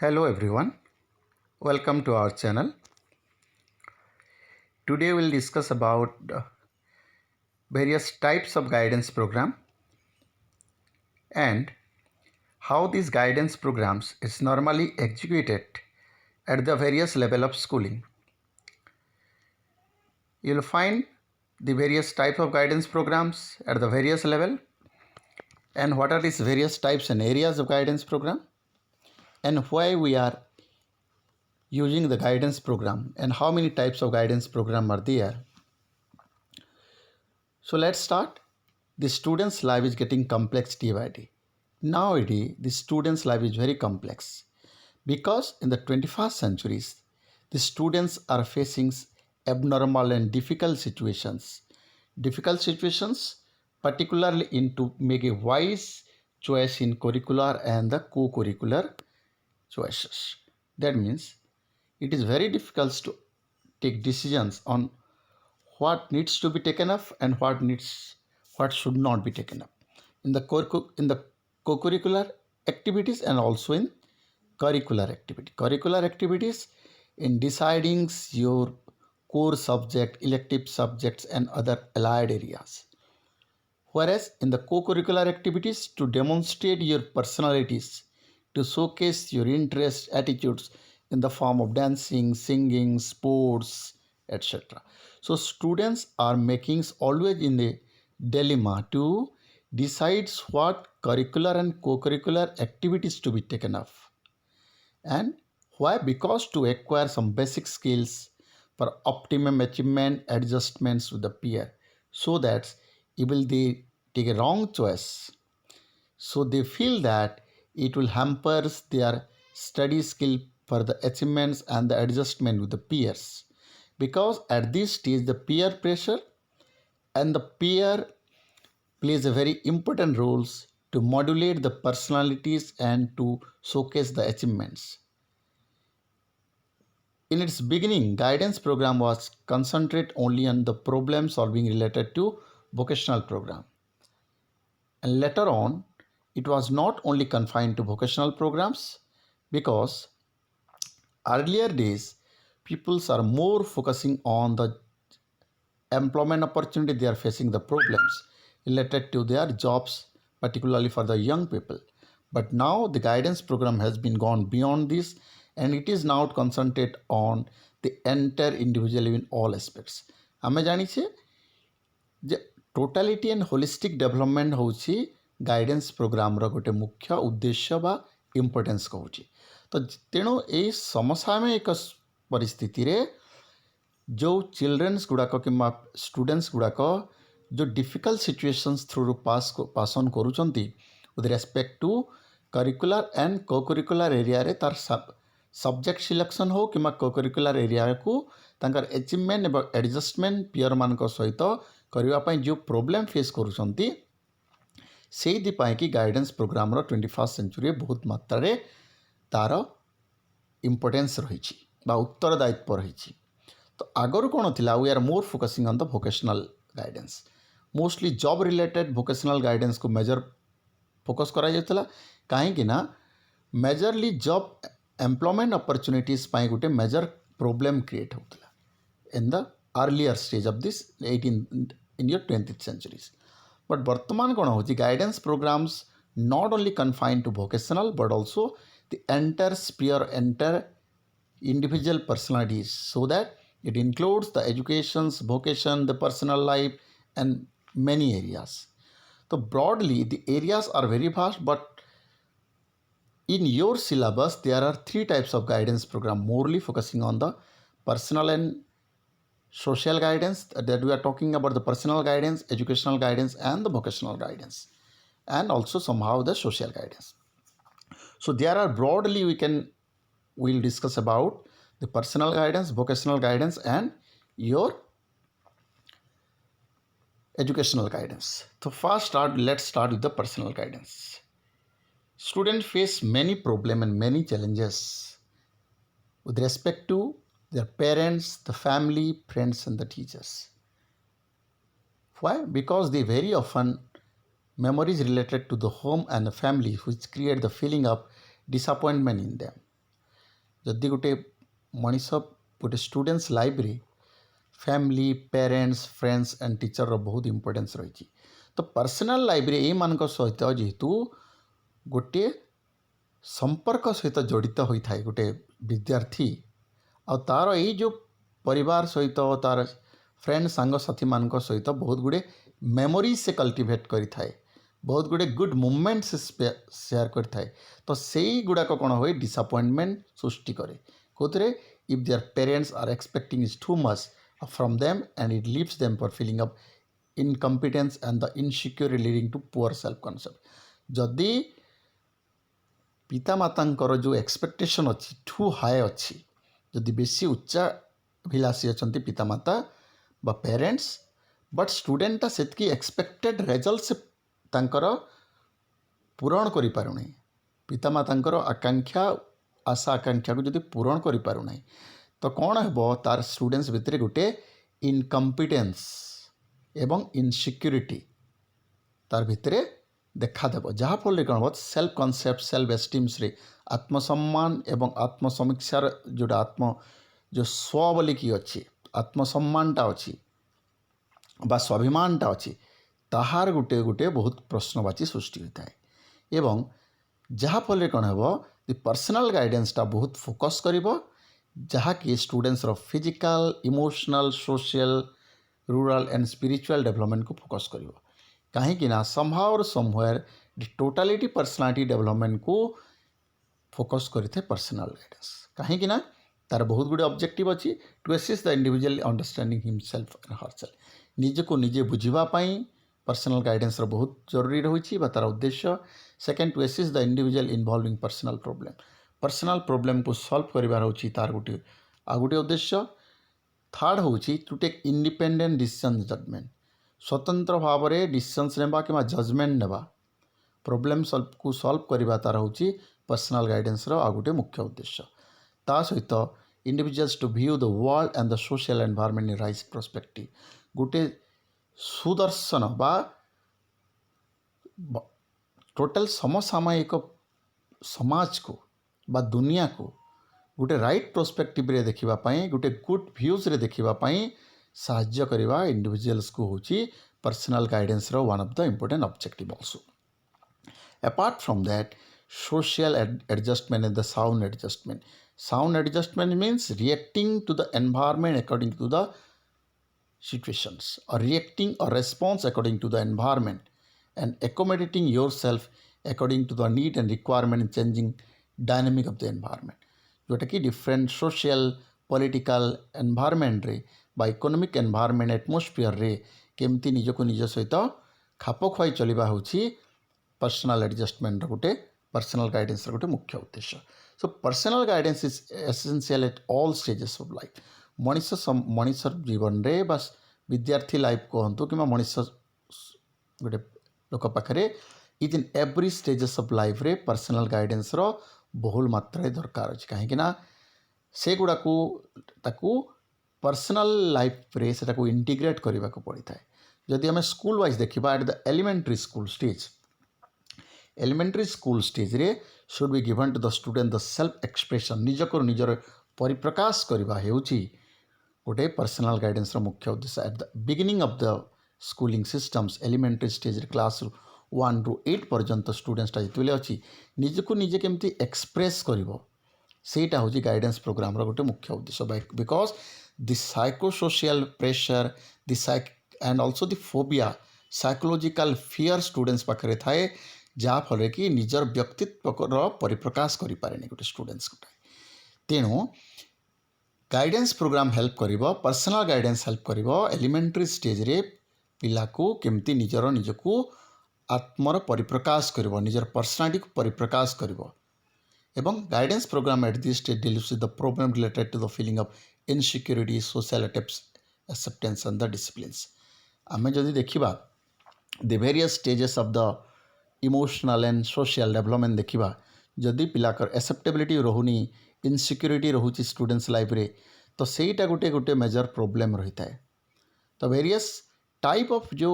Hello everyone, welcome to our channel. Today we'll discuss about various types of guidance program and how these guidance programs is normally executed at the various level of schooling. You'll find the various types of guidance programs at the various level and what are these various types and areas of guidance program and why we are using the guidance program and how many types of guidance program are there. So let's start. The student's life is getting complex day by day. Nowadays, the student's life is very complex because in the 21st centuries, the students are facing abnormal and difficult situations. Difficult situations, particularly into make a wise choice in curricular and the co-curricular choices. That means it is very difficult to take decisions on what needs to be taken up and what should not be taken up in the co-curricular activities and also in curricular activities in deciding your core subject, elective subjects and other allied areas, whereas in the co-curricular activities to demonstrate your personalities, to showcase your interests, attitudes in the form of dancing, singing, sports, etc. So students are making always in a dilemma to decide what curricular and co-curricular activities to be taken up. And why? Because to acquire some basic skills for optimum achievement, adjustments with the peer, so that even they take a wrong choice, so they feel that it will hamper their study skill for the achievements and the adjustment with the peers, because at this stage the peer pressure and the peer plays a very important roles to modulate the personalities and to showcase the achievements. In its beginning, guidance program was concentrate only on the problem solving related to vocational program. And later on, it was not only confined to vocational programs, because earlier days peoples are more focusing on the employment opportunity, they are facing the problems related to their jobs, particularly for the young people. But now the guidance program has been gone beyond this and it is now concentrate on the entire individual in all aspects. ଆମେ ଜାଣିଛେ ଯେ ଟୋଟାଲିଟି and holistic development ହେଉଛି guidance ପ୍ରୋଗ୍ରାମର ଗୋଟେ ମୁଖ୍ୟ ଉଦ୍ଦେଶ୍ୟ ବା importance କହୁଛି। ତ ତେଣୁ ଏହି ସମସାମୟିକ ପରିସ୍ଥିତିରେ जो चिल्ड्रेन्स गुड़ाक कि स्टूडेंट्स गुड़ाक जो difficult situations through pass on करुँच with respect to curricular and co curricular area रे तार सब्जेक्ट सिलेक्शन हो कि को एरिया को तांकर अचीवमेंट एवं एडजस्टमेंट पियर मान सहित करने जो प्रोब्लेम फेस करुँच कि गाइडेंस प्रोग्राम 21st सेंचुरी बहुत मात्रा तार इम्पोर्टेंस रही उत्तरदायित्व रही। तो आगर कौन थी we are more focusing on the vocational guidance, mostly job related vocational guidance को मेजर फोकस करा जायतला कहीं ना मेजरली जॉब एम्प्लॉयमेंट अपॉर्चुनिटीज पाई गोटे मेजर प्रॉब्लम क्रिएट होता in the earlier stage of this 18 in your 20th सेंचुरीज। But वर्तमान कौन हो guidance programs not only confined to vocational but also the entire sphere entire individual personalities, so that it includes the educations, vocation, the personal life and many areas. So broadly the areas are very vast, but in your syllabus there are 3 types of guidance program morely focusing on the personal and social guidance, that we are talking about the personal guidance, educational guidance and the vocational guidance, and also somehow the social guidance. So there are broadly we'll discuss about the personal guidance, vocational guidance and your educational guidance. So first let's start with the personal guidance. Students face many problems and many challenges with respect to their parents, the family, friends and the teachers. Why? Because they very often memories related to the home and the family which create the feeling of disappointment in them. जदि गोटे मनीष गोटे students life रे family parents friends and teacher बहुत importance रही। तो personal life रे मान सहित जेहेतु गोटे संपर्क सहित जड़ित होता है गोटे विद्यार्थी आ तार यही जो परिवार सहित तार फ्रेंड सांग साथी मान सहित बहुत गुड़े मेमोरी से कल्टिवेट करें, बहुत गुड़े गुड मुवमेंट से शेयर करें। तो से गुड़ाक कौन हुए डिसअपॉइंटमेंट सृष्टि करे कौन if their parents are expecting is too much from them and it leaves them for feeling of incompetence and the insecure leading to poor self concept. जदि पितामाता जो एक्सपेक्टेशन अच्छी टू हाई अच्छी जदि बेसी उच्चाभिलाषी अच्छा पितामाता बा पेरेंट्स बट स्टूडेंटा से एक्सपेक्टेड रिजल्ट से तांकर पूरण करि पारु नै पितामातांकर आकांक्षा आशा आकांक्षा को जदि पूरण करि पारु नै तो कौन हेबो तार स्टूडेंट्स भितर गोटे इनकम्पिटेंस एवं इनसिक्यूरिटी तार भितर देखादेव जहाँफल कौन हम सेल्फ कॉन्सेप्ट सेल्फ एस्टिम्स रे आत्मसम्मान एवं आत्मसमीक्षार जोटा आत्म जो स्व बोली कि अच्छी आत्मसम्मानटा अच्छी बा स्वाभिमानटा अच्छी ताहार गोटे गोटे बहुत प्रश्नवाची सृष्टि होता है एवं जहाँफल कौन हम पर्सनल गाइडेंसटा बहुत फोकस कर जहाँकि students physical emotional social rural and spiritual development को फोकस कर कहीं समहाउ और समवेयर टोटालिटी पर्सनालिटी डेवलपमेंट को फोकस करते पर्सनल गाइडेंस कहीं तार बहुत गुड़े ऑब्जेक्टिव अच्छी to assist the individual understanding himself and herself निजे को निजे बुझापी पर्सनल गाइडेंस बहुत जरूरी रही तार उद्देश्य second to assist the individual involving personal problem को सॉल्व करार हो तार गोटे आ गोटे उद्देश्य थर्ड हूँ to take independent decision judgement स्वतंत्र भाव में डिसीजन्स नेबा कि जजमेंट नेबा प्रोब्लेम को सॉल्व करवा तार हूँ पर्सनल गाइडेंस आ गोटे मुख्य उद्देश्य ता सहित individuals to view the world and the social environment in right perspective गोटे सुदर्शन बा टोटल समसामयिक समाज को बा दुनिया को गोटे राइट पर्सपेक्टिव रे देखापी गोटे गुड व्यूज रे देखापी साहाय्य करवा इंडिविजुअल्स को होची पर्सनल गाइडेंस रो one of the important objective also. Apart from that social adjustment and the sound adjustment means reacting to the environment according to the situations or reacting or response according to the environment and accommodating yourself according to the need and requirement and changing dynamic of the environment जोटा कि different social political environment रे बा economic environment atmosphere रे केमती निजको निज सहित खाप खुआई चलवा होची पर्सनल एडजस्टमेंट गोटे पर्सनल गाइडेंस गोटे मुख्य उद्देश्य। So personal guidance is essential at all stages of life Manish जीवन रे बस विद्यार्थी लाइफ कहतु कि मनीष गोटे लोक पाखे is in every stages of life रे पर्सनल गाइडेंस रो बहुल मात्रा दरकार अच्छे कहीं से गुड़ा को पर्सनल लाइफ रे से इंटीग्रेट करने को पड़ता है। जदि आम स्कूल वाइज देखा at the elementary school stage रे should be given to the student the self expression निजको निजर परिप्रकाश करवा हेउची गोटे पर्सनल गाइडेंस मुख्य उद्देश्य। At the beginning of the schooling systems elementary stage class 1 ରୁ 8 पर्यंत स्टूडेंट्सटा जिते अच्छी निजको निजे केमती एक्सप्रेस करिवो सेटा हूँ गाइडेंस प्रोग्राम गोटे मुख्य उद्देश्य because the psychosocial pressure and also the phobia psychological fear students पाखे थाए जहाँफल कि निजर व्यक्तित्व परिप्रकाश करें गोटे स्टूडेंट्स गोटे तेणु गाइडेंस प्रोग्राम हेल्प करिवो पर्सनल गाइडेंस हेल्प करिवो एलिमेंटरी स्टेज रे पिला को केमती निजर निजको आत्मर परिप्रकाश करिवो निजर पर्सनालिटी को परिप्रकाश करिवो एवं guidance program at this stage deals with the problem related to the feeling of insecurity social acceptance and the disciplines. आमे जदि देखिबा the various stages of the emotional and social development देखा जदि पिलाकर एक्सेप्टेबिलिटी रोनी इनसिक्योरिटी रोचे students life रे तो सेटा गोटे गोटे मेजर प्रोब्लेम रही है। तो वेरियस टाइप ऑफ जो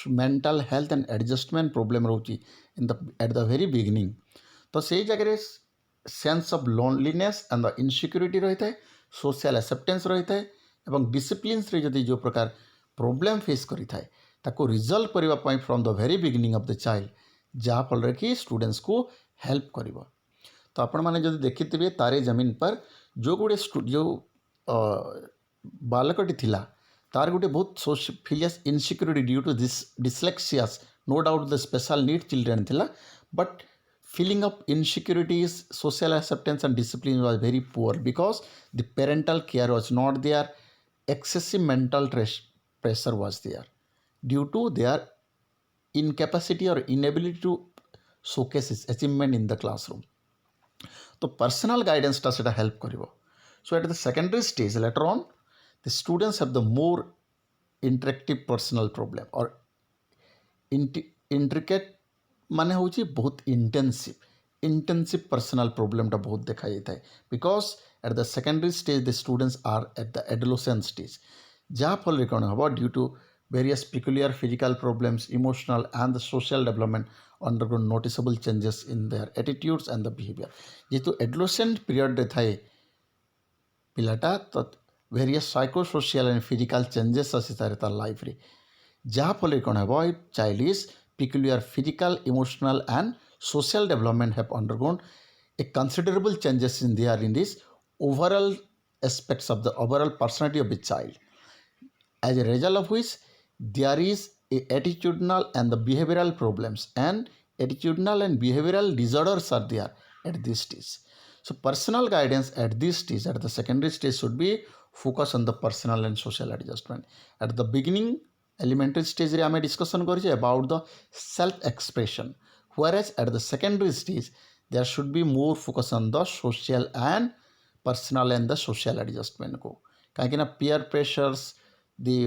mental health and adjustment problem रोची in the at the very beginning तो से जगह sense of loneliness and the insecurity रही है, सोशल एक्सेप्टेंस रही है एवं डिसिप्लिन रे जदि जो प्रकार प्रोब्लेम फेस करी थाए ताको रिजल्व करने from the very beginning of the child जहाँफल कि स्टूडेंट्स को हेल्प कर। तो आपण मैंने जब देखिथे तारे जमीन पर जो गोटे जो बालकटी थिला तार गोटे बहुत फिलियस insecurity due to this dyslexias, no doubt the special need children थिला, but feeling of insecurities, social acceptance and discipline was very poor because the parental care was not there. Excessive mental pressure was there due to their incapacity or inability to showcase his achievement in the classroom. तो personal गाइडेंसटा से help कर। So at the secondary stage later on the students have the more interactive personal problem और intricate माने हूँ बहुत intensive personal प्रोब्लेमटा बहुत देखा जाता है because at the secondary stage the students are at the adolescent stage जहाँफल कौन हम due to various peculiar physical problems emotional and the social development undergo noticeable changes in their attitudes and the behaviour जेहेतु adolescent period थाए पिलाटा तो various psychosocial and physical changes आसी तार life रे जहाँफल कौन हम child is peculiar physical, emotional and social development have undergone a considerable changes in this overall aspects of the overall personality of the child. As a result of which there is a attitudinal and the behavioral problems and attitudinal and behavioral disorders are there at this stage. So personal guidance at this stage, at the secondary stage, should be focus on the personal and social adjustment. At the beginning elementary stage रे आमे discussion करिए about the self expression, whereas at the secondary stage there should be more focus on the social and personal and the social adjustment को कहीं peer pressures the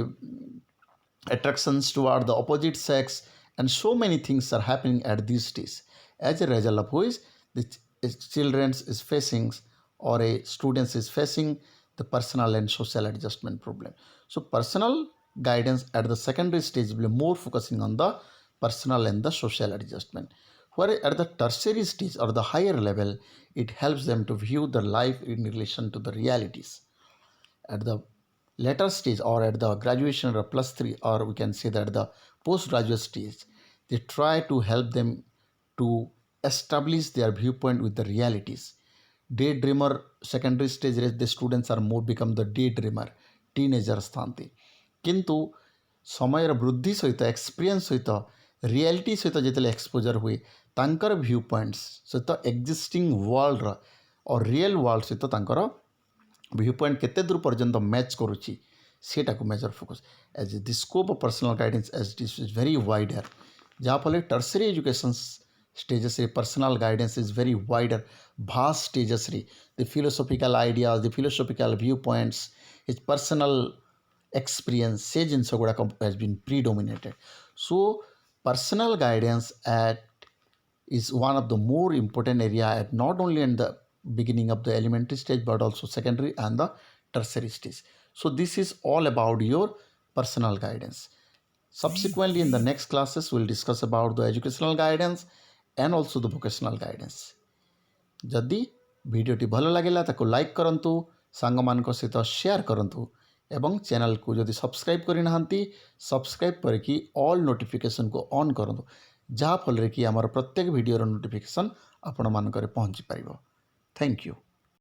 attractions toward the opposite sex and so many things are happening at this stage, as a result of which the children is facing or a student is facing the personal and social adjustment problem. So personal guidance at the secondary stage will be more focusing on the personal and the social adjustment, where at the tertiary stage or the higher level it helps them to view the life in relation to the realities. At the later stage or at the graduation or +3 or we can say that the postgraduate stage they try to help them to establish their viewpoint with the realities. Daydreamer secondary stage the students are more become the daydreamer teenagers थांती किंतु समय वृद्धि सहित experience सहित reality सहित जो exposure हुए तांकर view points सहित एक्जिस्टिंग वर्ल्ड और रियल वर्ल्ड सहित तांकर व्यू पॉइंट केते दूर पर्यंत मैच करुच्ची सेटा को major focus as the scope of personal guidance as this is very wider जहाँफल टर्सरी एजुकेशन स्टेजेस रे personal guidance is very wider vast stages रे the philosophical ideas the philosophical view points is personal experience से जिनस गुड़ाक has been predominated. So personal guidance at is one of the more important area at not only in the beginning of the elementary stage but also secondary and the tertiary stage. So this is all about your personal guidance. Subsequently in the next classes we'll discuss about the educational guidance and also the vocational guidance. जदि भिडियोटी भल लगे ताको like करंतु सांग मान सहित share करंतु एवं चैनल को जदि सब्सक्राइब करना सब्सक्राइब करके ऑल नोटिफिकेशन को ऑन करूँ जहाँफल कि आमर प्रत्येक वीडियोर नोटिफिकेशन आपण मानक पहुँची पार। Thank you.